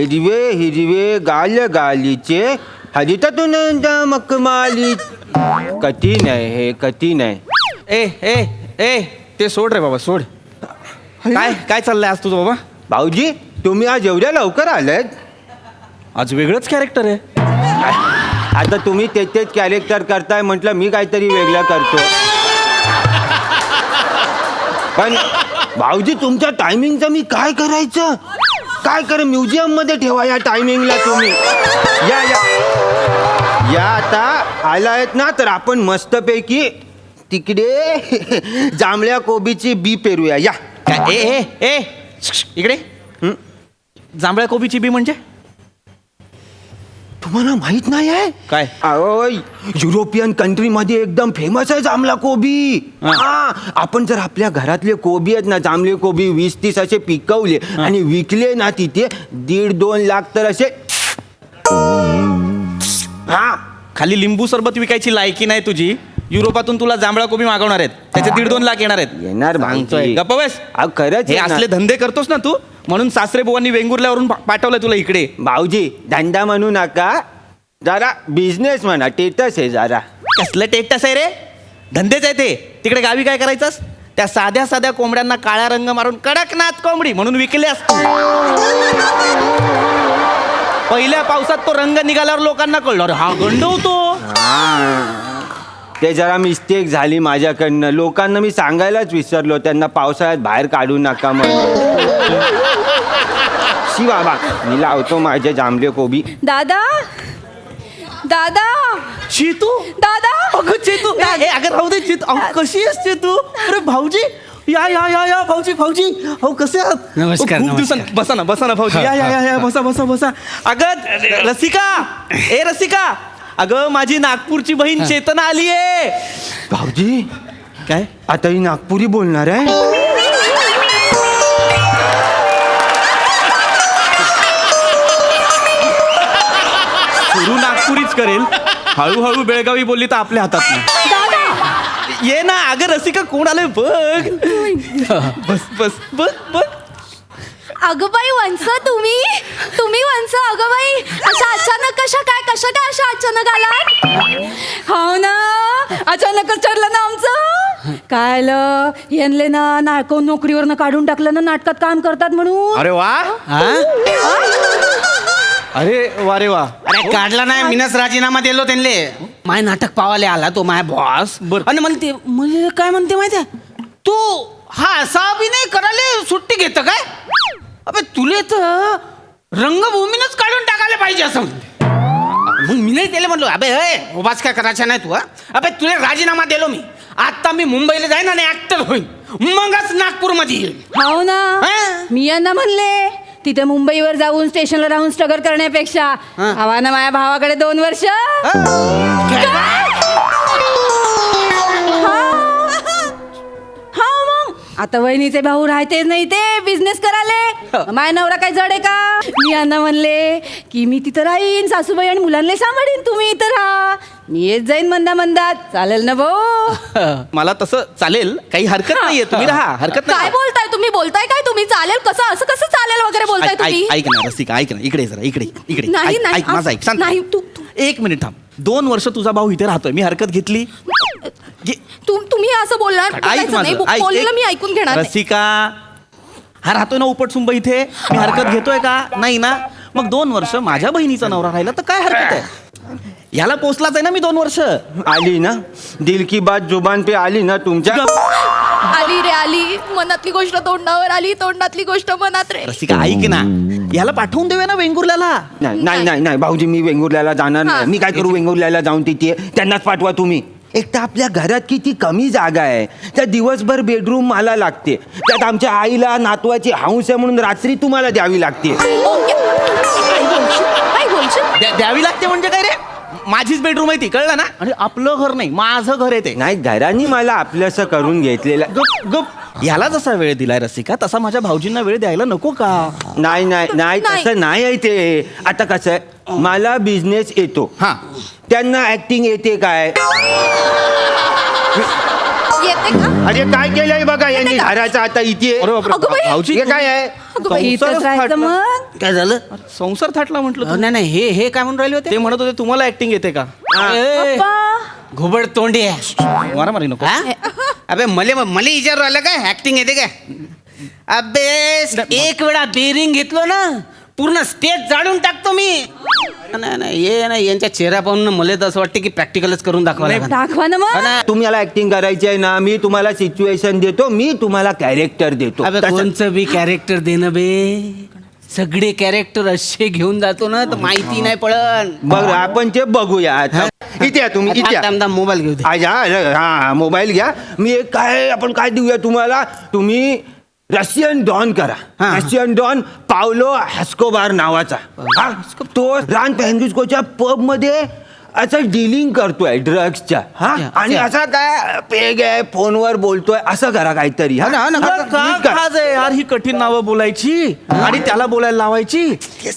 हिरवे हिरवे गाल गालीचे हरितातून मकमाली. कठीण आहे हे, कठीण आहे. ए ए ए ते सोड रे बाबा, सोड. काय काय चाललंय आज तुझं बाबा? भाऊजी तुम्ही आज एवढ्या लवकर आलात? आज वेगळंच कॅरेक्टर आहे. आता तुम्ही तेच कॅरेक्टर करताय म्हटलं मी काहीतरी वेगळं करतो. पण भाऊजी तुमच्या टायमिंगचं मी काय करायचं? काय कर म्युझियम मध्ये ठेवा या टायमिंगला तुम्ही. या या या आता आलायत ना, तर आपण मस्तपैकी तिकडे जांभळ्या कोबीची बी पेरूया. या काय ए ए ए इकडे. जांभळ्या कोबीची बी म्हणजे तुम्हाला माहित नाही आहे काय? अहो युरोपियन कंट्री मध्ये एकदम फेमस आहे जांभळा कोबी. हा आपण जर आपल्या घरातले कोबी आहेत ना, जांभळे कोबी 20-30 असे पिकवले आणि विकले ना तिथे 1.5-2 लाख तर असे. हा खाली लिंबू सरबत विकायची लायकी नाही तुझी. युरोपातून तुला जांभळा कोबी मागवणार आहेत, त्याचे 1.5-2 लाख येणार आहेत. येणार भाऊजी. गप्प बस. खरंच हे असले धंदे करतोस ना तू, म्हणून सासरे बुवांनी वेंगुर्ल्यावरून पाठवलंय तुला इकडे. भाऊजी धंदा म्हणू नका, जरा बिझनेस म्हणा. टेटस आहे जरा. कसलं टेक्टस आहे रे? धंदेच आहे ते. तिकडे गावी काय करायचंस? त्या साध्या साध्या कोंबड्यांना काळा रंग मारून कडकनाथ कोंबडी म्हणून विकले असतो. पहिल्या पावसात तो रंग निघाल्यावर लोकांना कळलं, अरे हा गंड होतो. ते जरा मिस्टेक झाली माझ्याकडनं. लोकांना मी सांगायलाच विसरलो, त्यांना पावसाळ्यात बाहेर काढू नका म्हणून. शी बाबा मी लावतो माझे जांभळे कोबी. दादा दादा चेतू, दादा अगं चेतू, ए अगं राहू दे चेतू. कशी आहेस चेतू? अरे भाऊजी या या या या भाऊजी भाऊजी अहो कसे आहात? नमस्कार, खूप दिवसांनी. बसा ना बसा ना भाऊजी. या या या या बसा बसा बसा. अगं रसिका, ए रसिका, अगं माझी नागपूरची बहीण चेतना आली आहे. भाऊजी काय आता ही नागपुरी बोलणार आहे? सुरू नागपुरीच करेल, हळूहळू बेळगावी बोलली तर आपल्या हातात नाही. ये ना अगं रसिका, कोण आलंय बघ. बस बस बस बस. अगं बाई वंस, तुम्ही वंस. अगं बाई अशा अचानक कशा काय अशा अचानक आला? हो ना, अचानकच ठरलं ना आमचं. काय यांले ना कोण नोकरीवरनं काढून टाकलं ना, नाटकात काम करतात म्हणून. अरे वा, अरे वा रे वा. अरे काढला नाही, मीनच राजीनामा दिलो त्यांले. माय नाटक पावाले आला तो माय बॉस. आणि म्हणते म्हणजे काय म्हणते माहितीये, तू हा असा अभिनय करायला सुट्टी घेत काय? अबे तुले तर रंगभूमीनच काढून टाकायला पाहिजे असं म्हणते. मग मी नाही त्याला म्हणलो, अबे उभाच काय करायचा नाही तू. अबे तुला राजीनामा दिलो मी. आता मी मुंबईला जाईन आणि ऍक्टर होईन, मगच नागपूरमध्ये येईन. हो ना, मी यांना म्हणले तिथे मुंबईवर जाऊन स्टेशनला राहून स्ट्रगल करण्यापेक्षा हवा ना माझ्या भावाकडे 2 वर्ष. आता वहिनीचे भाऊ राहतेच नाही, ते बिझनेस कराले. माय नवरा काय जड आहे का? मी यांना म्हणले की मी तिथं राहीन, सासूबाई आणि मुलांना सांभाळीन, तुम्ही इथं राहा, मी येत जाईन मंदात. चालेल ना भाऊ? मला तसं चालेल, काही हरकत नाहीये. तुम्ही राहा, हरकत काय नाही. बोलताय तुम्ही? बोलताय काय तुम्ही? चालेल कसं? असं कसं चालेल वगैरे बोलताय तुम्ही? ऐक ना रसिका, ऐक ना, इकडे जरा, इकडे इकडे. नाही, ऐक, नाही, ऐक माझं ऐक, शांत. नाही, तू- 1 मिनिट थांब. 2 वर्ष तुझा भाऊ इथे राहतोय, मी हरकत घेतली. तुम्ही असं बोलणार ऐक माझं, ऐक, बोललेलं मी ऐकून घेणार नाही. रसिका, हा राहतोय ना उपटसुंब इथे, मी हरकत घेतोय का? नाही ना. मग 2 वर्ष माझ्या बहिणीचा नवरा राहिला तर काय हरकत आहे? याला पोचलाच आहे ना मी 2 वर्ष. आली ना दिल की बात जुबान पे आली ना तुमच्या. आली रे आली, मनातली गोष्ट तोंडावर आली, तोंडातली गोष्ट मनात रे. रसिका ऐक ना, याला पाठवून देऊया ना वेंगुर्ल्याला. नाही नाही नाही नाही भाऊजी, मी वेंगुर्ल्याला जाणार नाही. मी काय करू वेंगुर्ल्याला जाऊन तिथे? त्यांनाच पाठवा तुम्ही. एक तर आपल्या घरात किती कमी जागा आहे, त्या दिवसभर बेडरूम मला लागते, त्यात आमच्या आईला नातवाची हौस आहे म्हणून रात्री तुम्हाला द्यावी लागते. द्यावी लागते म्हणजे काय रे? माझीच बेडरूम आहे ती, कळलं ना? आणि आपलं घर नाही, माझं घर आहे ते. नाही, घरांनी मला आपलंसं करून घेतलेलं. गप गप. याला जसा वेळ दिलाय रसिका, तसा माझ्या भाऊजींना वेळ द्यायला नको का? नाही नाही नाही, तसं नाही आहे ते. आता कसं आहे, मला बिझनेस येतो, हा. त्यांना ऍक्टिंग येते काय? येते का अरे काय केलंय बघा यांनी घराचा आता इथे अरे बापरे, अगं बाई. भाऊजी हे काय आहे अगं बाई, संसारच इथंच राहायचं फाटला. मग काय झालं संसार थाटला म्हटलं तू. नाही नाही हे काय म्हणून राहिले होते ते म्हणत होते तुम्हाला ऍक्टिंग येते का ए, अप्पा. घुबड तोंडी आहे मारामारी नको हा? अबे मले विचारू राहिलं काय ऍक्टिंग येते काय अबे एक वेळा बेरिंग घेतलो ना पूर्ण स्टेज जाळून टाकतो मी नाही नाही ये नाही यांच्या चेहरा पाहून ना मला तर असं वाटतं की प्रॅक्टिकलच करून दाखवा लागेल. दाखवा ना हा मग ना. तुम्हाला ऍक्टिंग करायची आहे ना मी तुम्हाला सिच्युएशन देतो मी तुम्हाला कॅरेक्टर देतो अबे तसं- कोणचं बी कॅरेक्टर देणं बे सगळे कॅरेक्टर असे घेऊन जातो ना तर माहिती नाही पडन बघ आपण ते बघूया आता. इथे या तुम्ही इथे या. मोबाईल घेऊ दे हा मोबाईल घ्या मी एक आपण काय देऊया तुम्हाला तुम्ही रशियन डॉन करा हा. रशियन डॉन पावलो हॅस्कोबार नावाचा हा? तो रान पेंगुस्कोच्या पब मध्ये असं डीलिंग करतोय ड्रग्सच्या हा अच्छा, आणि अच्छा. असा काय पेग आहे फोनवर बोलतोय असं करा काहीतरी हा? हा ना, हा, का नीट करा. खाज आहे यार ही कठीण नावं बोलायची आणि त्याला बोलायला लावायची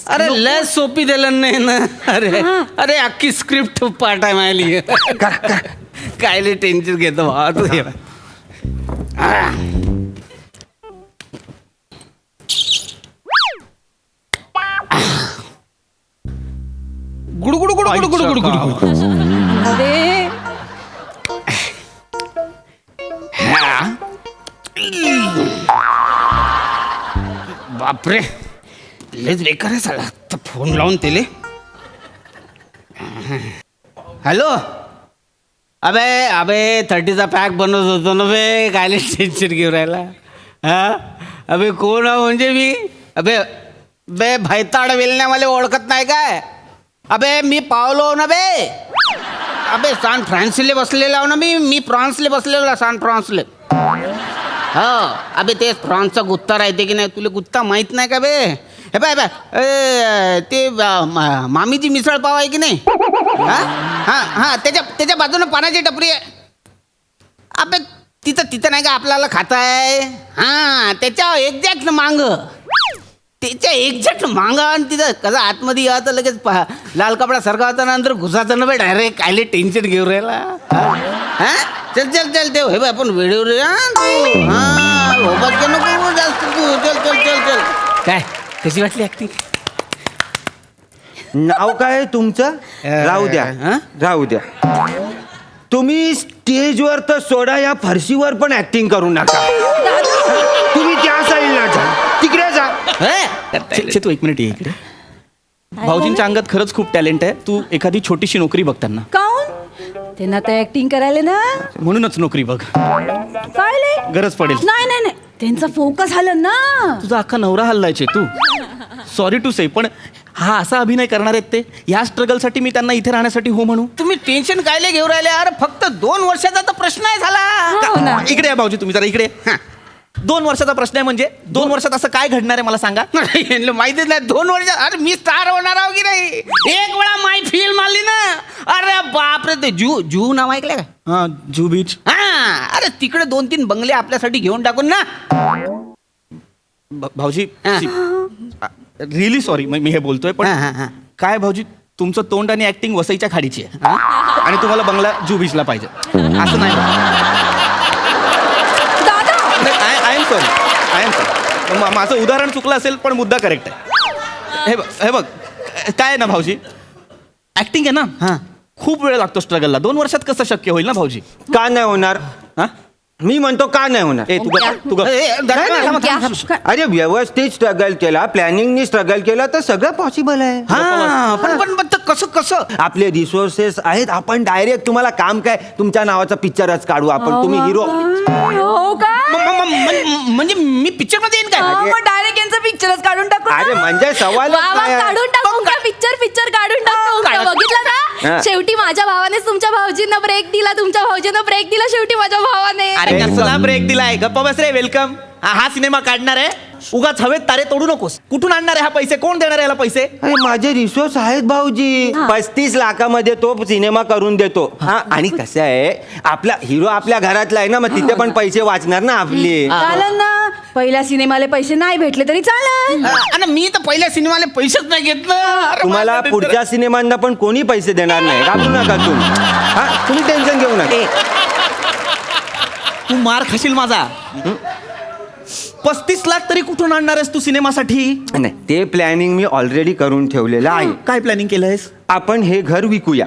अरे लय सोपी दिलं नाही ना अरे अरे अख्खी स्क्रिप्ट पाठ आहे मायली काय टेन्शन घेतो भावा तू हे. गुडू गुडू गुडू गुडू गुडू गुडू गुडू अरे बापरे लयच बेकार आहे साला तर फोन लावून तेले हॅलो अबे अबे 30चा पॅक बनवत होतो ना बे कायले टेन्शन घेऊन राहिला हा अबे कोण आहे म्हणजे मी अबे बे भैताड वेलण्या मला ओळखत नाही काय अबे मी पावलो ना बे अबे सान फ्रान्सले बसलेला आहो ना मी फ्रान्सले बसलेला सान फ्रान्सले हो अबे ते फ्रॉन्सचा गुत्ता राहते की नाही तुला गुत्ता माहित नाही का बे हे बाय ते मामीची मिसळ पाव आहे की नाही हा हा हा त्याच्या बाजूनं पाण्याची टपरी आहे अबे तिथं नाही का आपल्याला खाता आहे हा त्याच्या एक्झॅक्ट मांग त्याच्या एक्झॅक्ट मांगा आणि तिथं कसं आतमध्ये यावं तर लगेच लाल कपडा सरका होता नंतर घुसाचं ना बे डायरेक्ट कायले टेन्शन घेऊन राहिला हा चल चल चल देव हे बाय आपण वेळेवर हा नको जास्त तू चल चल चल चल काय कशी वाटली ऍक्टिंग नाव काय आहे तुमचं राहू द्या हा? राहू द्या तुम्ही स्टेजवर तर सोडा या फरशीवर पण ऍक्टिंग करू नका तुम्ही त्या साईडला जा तिकडे जा तू एक मिनिट ये इकडे भाऊजींच्या अंगात खरंच खूप टॅलेंट आहे तू एखादी छोटीशी नोकरी बघ त्यांना काऊन त्यांना तर ऍक्टिंग करायला ना म्हणूनच नोकरी बघ काय गरज पडेल नाही नाही नाही त्यांचा फोकस झालं ना तुझा अख्खा नवरा हल्लायचे तू सॉरी टू से पण हा असा अभिनय करणार आहेत ते या स्ट्रगलसाठी मी त्यांना इथे राहण्यासाठी हो म्हणू तुम्ही टेन्शन कायले घेऊन राहिले अरे फक्त 2 वर्षाचा तर प्रश्न आहे झाला हो ना. इकडे या भाऊजी तुम्ही जरा इकडे हा. 2 वर्षाचा प्रश्न आहे म्हणजे 2 वर्षात असं काय घडणार आहे मला सांगा यांना माहितीच नाही 2 वर्ष अरे मी स्टार होणार आहो की नाही एक वेळा माय फिल्म आली ना अरे बापरे ते जू नाव ऐकलं का हा जू बीच हा अरे तिकडे 2-3 बंगले आपल्यासाठी घेऊन टाकून ना भाऊजी हा. रिअली सॉरी मी हे बोलतोय पण हा, हा, हा. काय भाऊजी तुमचं तोंड आणि ऍक्टिंग वसईच्या खाडीची आहे आणि तुम्हाला बंगला जू बीचला पाहिजे असं नाही दादा आय एम सॉरी माझं उदाहरण चुकलं असेल पण मुद्दा करेक्ट आहे हे बघ काय आहे ना भाऊजी ऍक्टिंग आहे ना हा. खूप वेळ लागतो स्ट्रगलला 2 वर्षात कसं शक्य होईल ना भाऊजी का नाही होणार हा मी म्हणतो का नाही होणार ए तू अरे व्यवस्थित स्ट्रगल केला प्लॅनिंगनी स्ट्रगल केला तर सगळं पॉसिबल आहे हा पण ते कसं आपले रिसोर्सेस आहेत आपण डायरेक्ट तुम्हाला काम काय तुमच्या नावाचा पिक्चरच काढू आपण तुम्ही हिरो हो का म्हणजे मी पिक्चर मध्ये येईन काय मग डायरेक्ट यांचं पिक्चरच काढून टाकू ना. अरे म्हणजे सवाल वा, वा, काढून टाकू का पिक्चर काढून टाकू का? बघितलं हा. ना शेवटी माझ्या भावानेच तुमच्या भाऊजींना ब्रेक दिला तुमच्या भाऊजींना ब्रेक दिला शेवटी माझ्या भावाने अरे कसला ब्रेक दिलाय गप्पा बस रे वेलकम हा सिनेमा काढणार आहे उगाच हवेत तारे तोडू नकोस कुठून आणणार आहे हा पैसे कोण देणार आहे याला पैसे अरे माझे रिसोर्स आहेत भाऊजी 35 लाखामध्ये तो सिनेमा करून देतो हा आणि कसं आहे आपला हिरो आपल्या घरातला आहे ना मग तिथे पण पैसे वाचणार ना आपले चालन ना पहिल्या सिनेमाले पैसे नाही भेटले तरी चालन आणि मी तर पहिल्या सिनेमाला पैसेच नाही घेतलं अरे तुम्हाला माझ्या पुढच्या सिनेमांना पण कोणी पैसे देणार नाही घाबरू नका तुम्ही हा तुम्ही टेन्शन घेऊ नका मार खाशील माझा. 35 लाख तरी कुठून आणणार आहेस तू सिनेमासाठी? नाही, ते प्लॅनिंग मी ऑलरेडी करून ठेवलेलं आहे. काय प्लॅनिंग केलंयस? आपण हे घर विकूया.